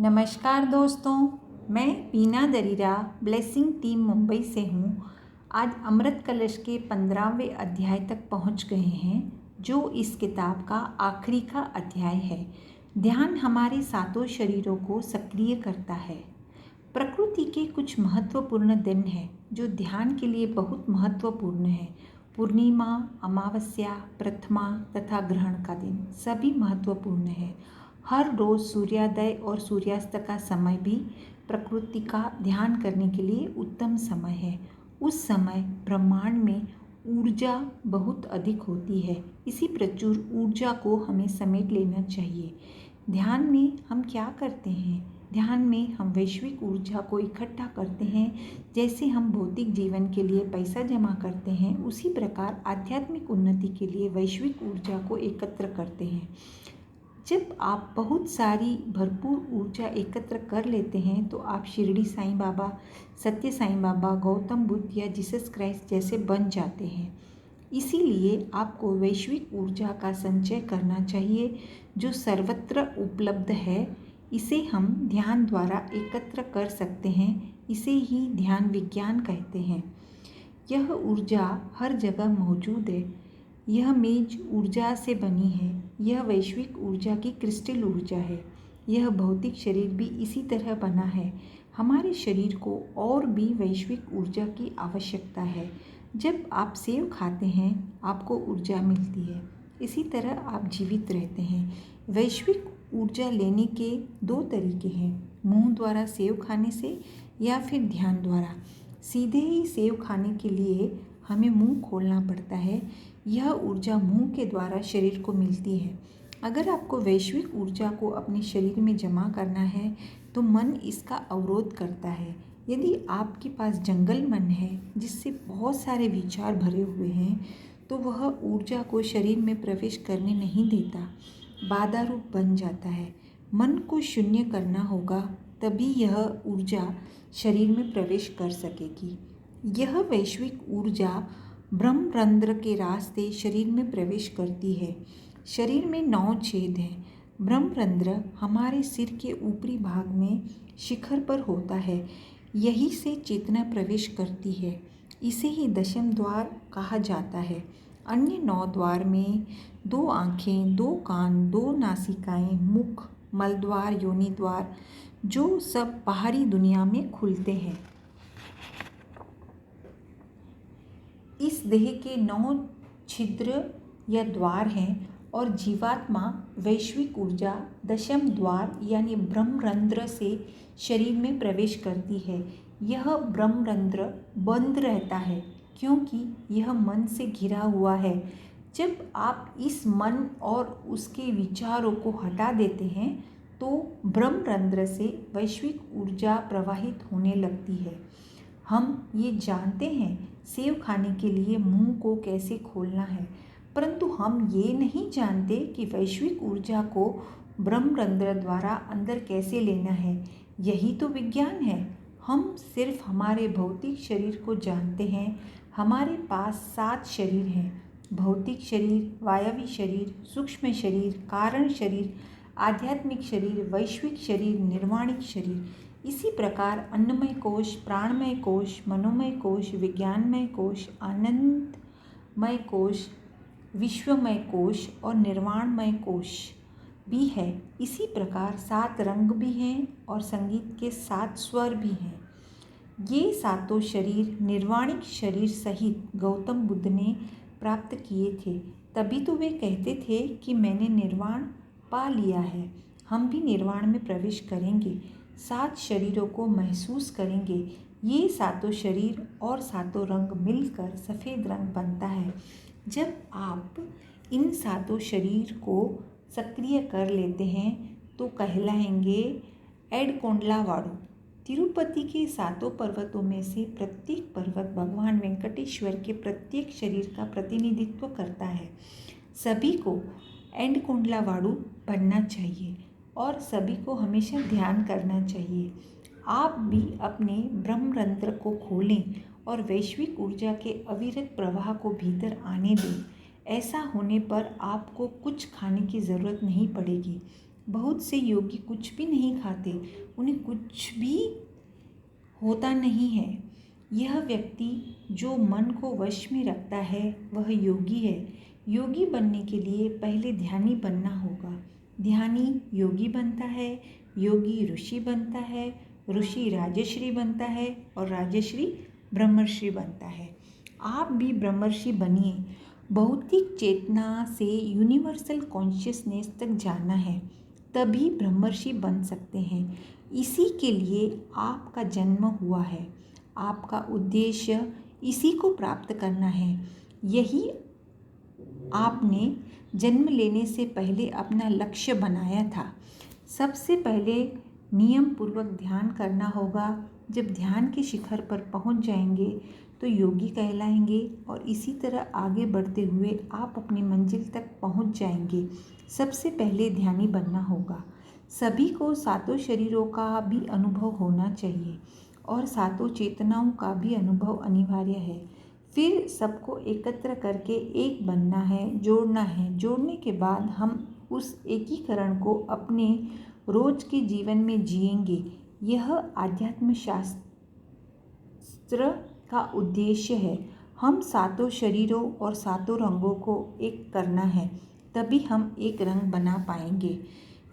नमस्कार दोस्तों, मैं पीना दरीरा ब्लेसिंग टीम मुंबई से हूँ। आज अमृत कलश के 15वें अध्याय तक पहुँच गए हैं, जो इस किताब का आखिरी का अध्याय है। ध्यान हमारे सातों शरीरों को सक्रिय करता है। प्रकृति के कुछ महत्वपूर्ण दिन हैं जो ध्यान के लिए बहुत महत्वपूर्ण है। पूर्णिमा, अमावस्या, प्रथमा तथा ग्रहण का दिन सभी महत्वपूर्ण है। हर रोज़ सूर्योदय और सूर्यास्त का समय भी प्रकृति का ध्यान करने के लिए उत्तम समय है। उस समय ब्रह्मांड में ऊर्जा बहुत अधिक होती है। इसी प्रचुर ऊर्जा को हमें समेट लेना चाहिए। ध्यान में हम क्या करते हैं? ध्यान में हम वैश्विक ऊर्जा को इकट्ठा करते हैं। जैसे हम भौतिक जीवन के लिए पैसा जमा करते हैं, उसी प्रकार आध्यात्मिक उन्नति के लिए वैश्विक ऊर्जा को एकत्र करते हैं। जब आप बहुत सारी भरपूर ऊर्जा एकत्र कर लेते हैं तो आप शिरडी साईं बाबा, सत्य साईं बाबा, गौतम बुद्ध या जीसस क्राइस्ट जैसे बन जाते हैं। इसीलिए आपको वैश्विक ऊर्जा का संचय करना चाहिए जो सर्वत्र उपलब्ध है। इसे हम ध्यान द्वारा एकत्र कर सकते हैं। इसे ही ध्यान विज्ञान कहते हैं। यह ऊर्जा हर जगह मौजूद है। यह मेज ऊर्जा से बनी है। यह वैश्विक ऊर्जा की क्रिस्टल ऊर्जा है। यह भौतिक शरीर भी इसी तरह बना है। हमारे शरीर को और भी वैश्विक ऊर्जा की आवश्यकता है। जब आप सेव खाते हैं, आपको ऊर्जा मिलती है। इसी तरह आप जीवित रहते हैं। वैश्विक ऊर्जा लेने के दो तरीके हैं, मुंह द्वारा सेव खाने से या फिर ध्यान द्वारा। सीधे ही सेव खाने के लिए हमें मुंह खोलना पड़ता है। यह ऊर्जा मुंह के द्वारा शरीर को मिलती है। अगर आपको वैश्विक ऊर्जा को अपने शरीर में जमा करना है तो मन इसका अवरोध करता है। यदि आपके पास जंगल मन है जिससे बहुत सारे विचार भरे हुए हैं, तो वह ऊर्जा को शरीर में प्रवेश करने नहीं देता, बाधा रूप बन जाता है। मन को शून्य करना होगा, तभी यह ऊर्जा शरीर में प्रवेश कर सकेगी। यह वैश्विक ऊर्जा ब्रह्मरंध्र के रास्ते शरीर में प्रवेश करती है। शरीर में 9 छेद हैं। ब्रह्मरंध्र हमारे सिर के ऊपरी भाग में शिखर पर होता है। यहीं से चेतना प्रवेश करती है। इसे ही दशम द्वार कहा जाता है। अन्य 9 द्वार में 2 आँखें, 2 कान, 2 नासिकाएं, मुख, मलद्वार, योनि द्वार, जो सब बाहरी दुनिया में खुलते हैं। इस देह के 9 छिद्र या द्वार हैं और जीवात्मा वैश्विक ऊर्जा दशम द्वार यानी ब्रह्मरंध्र से शरीर में प्रवेश करती है। यह ब्रह्मरंध्र बंद रहता है क्योंकि यह मन से घिरा हुआ है। जब आप इस मन और उसके विचारों को हटा देते हैं तो ब्रह्मरंध्र से वैश्विक ऊर्जा प्रवाहित होने लगती है। हम ये जानते हैं सेव खाने के लिए मुंह को कैसे खोलना है, परंतु हम ये नहीं जानते कि वैश्विक ऊर्जा को ब्रह्मरंध्र द्वारा अंदर कैसे लेना है। यही तो विज्ञान है। हम सिर्फ हमारे भौतिक शरीर को जानते हैं। हमारे पास 7 शरीर हैं, भौतिक शरीर, वायवी शरीर, सूक्ष्म शरीर, कारण शरीर, आध्यात्मिक शरीर, वैश्विक शरीर, निर्वाणिक शरीर। इसी प्रकार अन्नमय कोश, प्राणमय कोश, मनोमय कोश, विज्ञानमय कोश, आनंदमय कोश, विश्वमय कोश और निर्वाणमय कोश भी है। इसी प्रकार 7 रंग भी हैं और संगीत के 7 स्वर भी हैं। ये सातों शरीर निर्वाणिक शरीर सहित गौतम बुद्ध ने प्राप्त किए थे। तभी तो वे कहते थे कि मैंने निर्वाण पा लिया है। हम भी निर्वाण में प्रवेश करेंगे, 7 शरीरों को महसूस करेंगे। ये सातों शरीर और सातों रंग मिलकर सफ़ेद रंग बनता है। जब आप इन सातों शरीर को सक्रिय कर लेते हैं तो कहलाएंगे एडकोंडलावाडू। तिरुपति के 7 पर्वतों में से प्रत्येक पर्वत भगवान वेंकटेश्वर के प्रत्येक शरीर का प्रतिनिधित्व करता है। सभी को एडकोंडलावाडू बनना चाहिए और सभी को हमेशा ध्यान करना चाहिए। आप भी अपने ब्रह्मरंध्र को खोलें और वैश्विक ऊर्जा के अविरत प्रवाह को भीतर आने दें। ऐसा होने पर आपको कुछ खाने की ज़रूरत नहीं पड़ेगी। बहुत से योगी कुछ भी नहीं खाते, उन्हें कुछ भी होता नहीं है। यह व्यक्ति जो मन को वश में रखता है वह योगी है। योगी बनने के लिए पहले ध्यानी बनना होगा। ध्यानी योगी बनता है, योगी ऋषि बनता है, ऋषि राजर्षि बनता है और राजर्षि ब्रह्मर्षि बनता है। आप भी ब्रह्मर्षि बनिए। भौतिक चेतना से यूनिवर्सल कॉन्शियसनेस तक जाना है, तभी ब्रह्मर्षि बन सकते हैं। इसी के लिए आपका जन्म हुआ है। आपका उद्देश्य इसी को प्राप्त करना है। यही आपने जन्म लेने से पहले अपना लक्ष्य बनाया था। सबसे पहले नियम पूर्वक ध्यान करना होगा। जब ध्यान के शिखर पर पहुंच जाएंगे तो योगी कहलाएंगे और इसी तरह आगे बढ़ते हुए आप अपनी मंजिल तक पहुंच जाएंगे। सबसे पहले ध्यानी बनना होगा। सभी को सातों शरीरों का भी अनुभव होना चाहिए और सातों चेतनाओं का भी अनुभव अनिवार्य है। फिर सबको एकत्र करके एक बनना है, जोड़ना है। जोड़ने के बाद हम उस एकीकरण को अपने रोज के जीवन में जिएंगे। यह आध्यात्म शास्त्र का उद्देश्य है। हम सातों शरीरों और सातों रंगों को एक करना है, तभी हम एक रंग बना पाएंगे।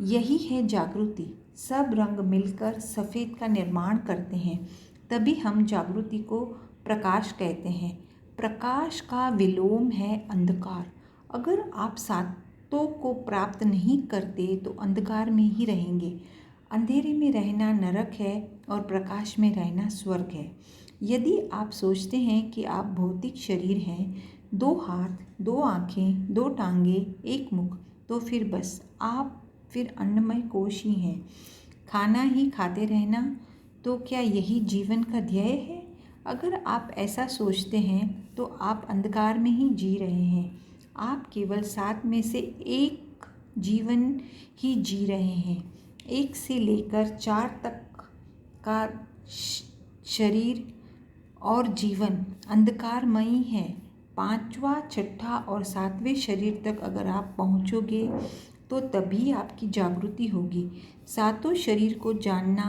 यही है जागृति। सब रंग मिलकर सफ़ेद का निर्माण करते हैं, तभी हम जागृति को प्रकाश कहते हैं। प्रकाश का विलोम है अंधकार। अगर आप सातों को प्राप्त नहीं करते तो अंधकार में ही रहेंगे। अंधेरे में रहना नरक है और प्रकाश में रहना स्वर्ग है। यदि आप सोचते हैं कि आप भौतिक शरीर हैं, 2 हाथ, 2 आँखें, 2 टांगे, 1 मुख, तो फिर बस आप फिर अन्नमय कोश ही हैं। खाना ही खाते रहना, तो क्या यही जीवन का ध्येय है? अगर आप ऐसा सोचते हैं तो आप अंधकार में ही जी रहे हैं। आप केवल 7 में से 1 जीवन ही जी रहे हैं। 1 से लेकर 4 तक का शरीर और जीवन अंधकारमयी है। 5वां, 6ठा और 7वें शरीर तक अगर आप पहुँचोगे तो तभी आपकी जागृति होगी। सातों शरीर को जानना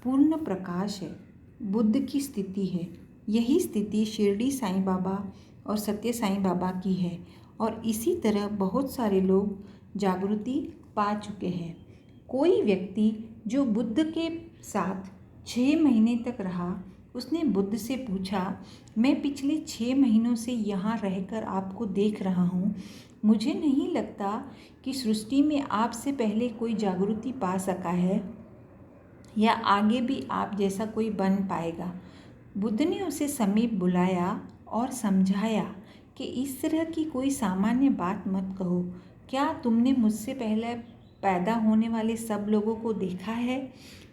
पूर्ण प्रकाश है, बुद्ध की स्थिति है। यही स्थिति शिरडी साईं बाबा और सत्य साईं बाबा की है और इसी तरह बहुत सारे लोग जागृति पा चुके हैं। कोई व्यक्ति जो बुद्ध के साथ 6 महीने तक रहा, उसने बुद्ध से पूछा, मैं पिछले 6 महीनों से यहाँ रहकर आपको देख रहा हूँ। मुझे नहीं लगता कि सृष्टि में आपसे पहले कोई जागृति पा सका है या आगे भी आप जैसा कोई बन पाएगा। बुद्ध ने उसे समीप बुलाया और समझाया कि इस तरह की कोई सामान्य बात मत कहो। क्या तुमने मुझसे पहले पैदा होने वाले सब लोगों को देखा है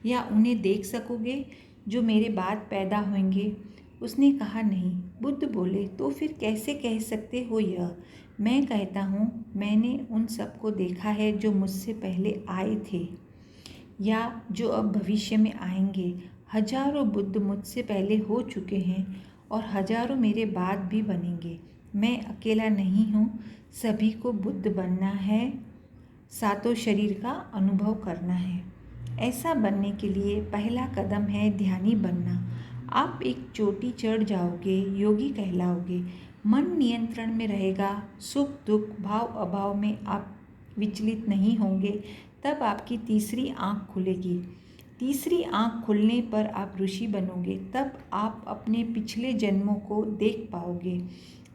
या उन्हें देख सकोगे जो मेरे बाद पैदा होंगे? उसने कहा नहीं। बुद्ध बोले, तो फिर कैसे कह सकते हो यह? मैं कहता हूँ, मैंने उन सबको देखा है जो मुझसे पहले आए थे या जो अब भविष्य में आएंगे। हजारों बुद्ध मुझसे पहले हो चुके हैं और हजारों मेरे बाद भी बनेंगे। मैं अकेला नहीं हूँ, सभी को बुद्ध बनना है, सातों शरीर का अनुभव करना है। ऐसा बनने के लिए पहला कदम है ध्यानी बनना। आप एक चोटी चढ़ जाओगे, योगी कहलाओगे। मन नियंत्रण में रहेगा, सुख दुख भाव अभाव में आप विचलित नहीं होंगे। तब आपकी तीसरी आँख खुलेगी। तीसरी आँख खुलने पर आप ऋषि बनोगे। तब आप अपने पिछले जन्मों को देख पाओगे।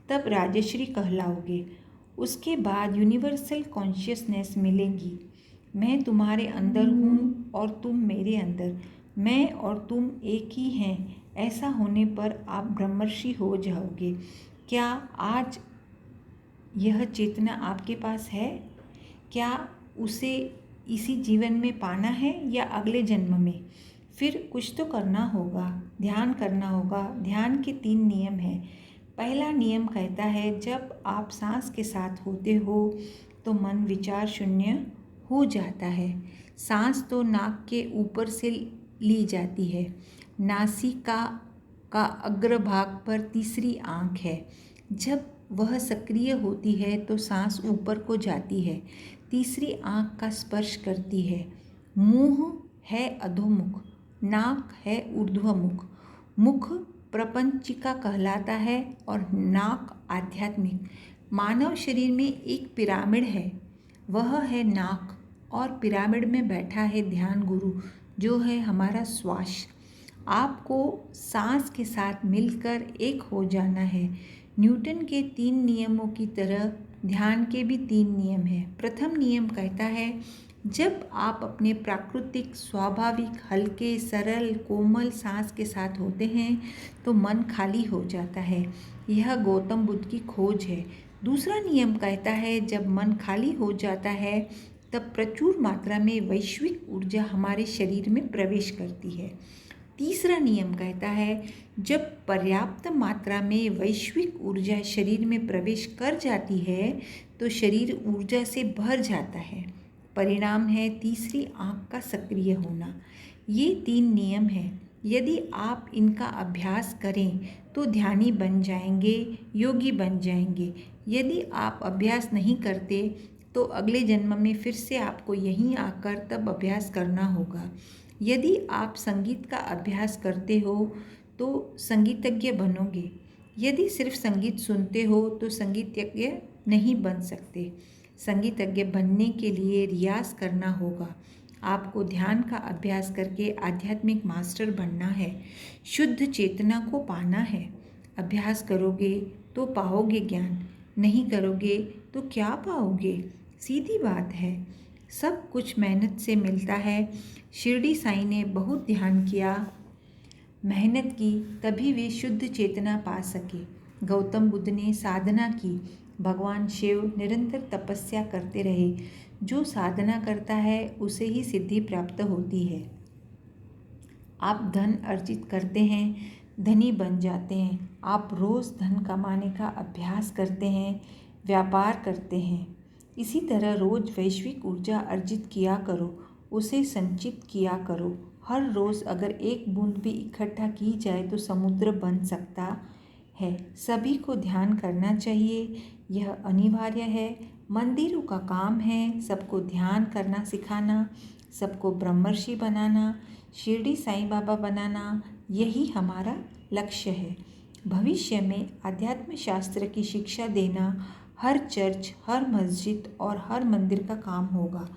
तब राजर्षि कहलाओगे। उसके बाद यूनिवर्सल कॉन्शियसनेस मिलेगी। मैं तुम्हारे अंदर हूँ और तुम मेरे अंदर। मैं और तुम एक ही हैं। ऐसा होने पर आप ब्रह्मर्षि हो जाओगे। क्या आज यह चेतना आपके पास है? क्या उसे इसी जीवन में पाना है या अगले जन्म में? फिर कुछ तो करना होगा, ध्यान करना होगा। ध्यान के 3 नियम हैं। पहला नियम कहता है, जब आप सांस के साथ होते हो तो मन विचार शून्य हो जाता है। सांस तो नाक के ऊपर से ली जाती है। नासिका का अग्रभाग पर तीसरी आँख है। जब वह सक्रिय होती है तो सांस ऊपर को जाती है। तीसरी आँख का स्पर्श करती है। मुंह है अधोमुख, नाक है ऊर्ध्वमुख, मुख प्रपंचिका कहलाता है और नाक आध्यात्मिक। मानव शरीर में एक पिरामिड है, वह है नाक, और पिरामिड में बैठा है ध्यान गुरु, जो है हमारा श्वास। आपको सांस के साथ मिलकर एक हो जाना है। न्यूटन के 3 नियमों की तरह ध्यान के भी 3 नियम हैं। प्रथम नियम कहता है, जब आप अपने प्राकृतिक स्वाभाविक हल्के सरल कोमल सांस के साथ होते हैं तो मन खाली हो जाता है। यह गौतम बुद्ध की खोज है। दूसरा नियम कहता है, जब मन खाली हो जाता है तब प्रचुर मात्रा में वैश्विक ऊर्जा हमारे शरीर में प्रवेश करती है। तीसरा नियम कहता है, जब पर्याप्त मात्रा में वैश्विक ऊर्जा शरीर में प्रवेश कर जाती है तो शरीर ऊर्जा से भर जाता है। परिणाम है तीसरी आँख का सक्रिय होना। ये 3 नियम हैं। यदि आप इनका अभ्यास करें तो ध्यानी बन जाएंगे, योगी बन जाएंगे। यदि आप अभ्यास नहीं करते तो अगले जन्म में फिर से आपको यहीं आकर तब अभ्यास करना होगा। यदि आप संगीत का अभ्यास करते हो तो संगीतज्ञ बनोगे। यदि सिर्फ संगीत सुनते हो तो संगीतज्ञ नहीं बन सकते। संगीतज्ञ बनने के लिए रियाज करना होगा। आपको ध्यान का अभ्यास करके आध्यात्मिक मास्टर बनना है, शुद्ध चेतना को पाना है। अभ्यास करोगे तो पाओगे ज्ञान, नहीं करोगे तो क्या पाओगे? सीधी बात है। सब कुछ मेहनत से मिलता है। शिरडी साईं ने बहुत ध्यान किया, मेहनत की, तभी वे शुद्ध चेतना पा सके। गौतम बुद्ध ने साधना की, भगवान शिव निरंतर तपस्या करते रहे। जो साधना करता है उसे ही सिद्धि प्राप्त होती है। आप धन अर्जित करते हैं, धनी बन जाते हैं। आप रोज़ धन कमाने का अभ्यास करते हैं, व्यापार करते हैं। इसी तरह रोज़ वैश्विक ऊर्जा अर्जित किया करो, उसे संचित किया करो। हर रोज़ अगर एक बूंद भी इकट्ठा की जाए तो समुद्र बन सकता है। सभी को ध्यान करना चाहिए, यह अनिवार्य है। मंदिरों का काम है सबको ध्यान करना सिखाना, सबको ब्रह्मर्षि बनाना, शिरडी साईं बाबा बनाना, यही हमारा लक्ष्य है। भविष्य में अध्यात्म शास्त्र की शिक्षा देना हर चर्च, हर मस्जिद और हर मंदिर का काम होगा।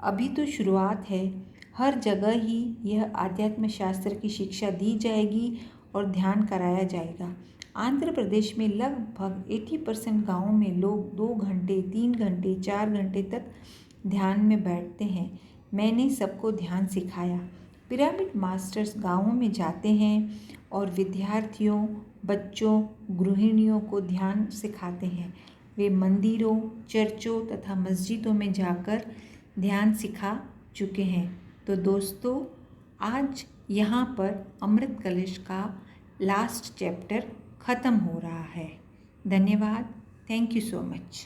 अभी तो शुरुआत है। हर जगह ही यह आध्यात्म शास्त्र की शिक्षा दी जाएगी और ध्यान कराया जाएगा। आंध्र प्रदेश में लगभग 80% गाँवों में लोग 2 घंटे, 3 घंटे, 4 घंटे तक ध्यान में बैठते हैं। मैंने सबको ध्यान सिखाया। पिरामिड मास्टर्स गाँवों में जाते हैं और विद्यार्थियों, बच्चों, गृहिणियों को ध्यान सिखाते हैं। वे मंदिरों, चर्चों तथा मस्जिदों में जाकर ध्यान सिखा चुके हैं। तो दोस्तों, आज यहाँ पर अमृत कलश का लास्ट चैप्टर ख़त्म हो रहा है। धन्यवाद। Thank you so much.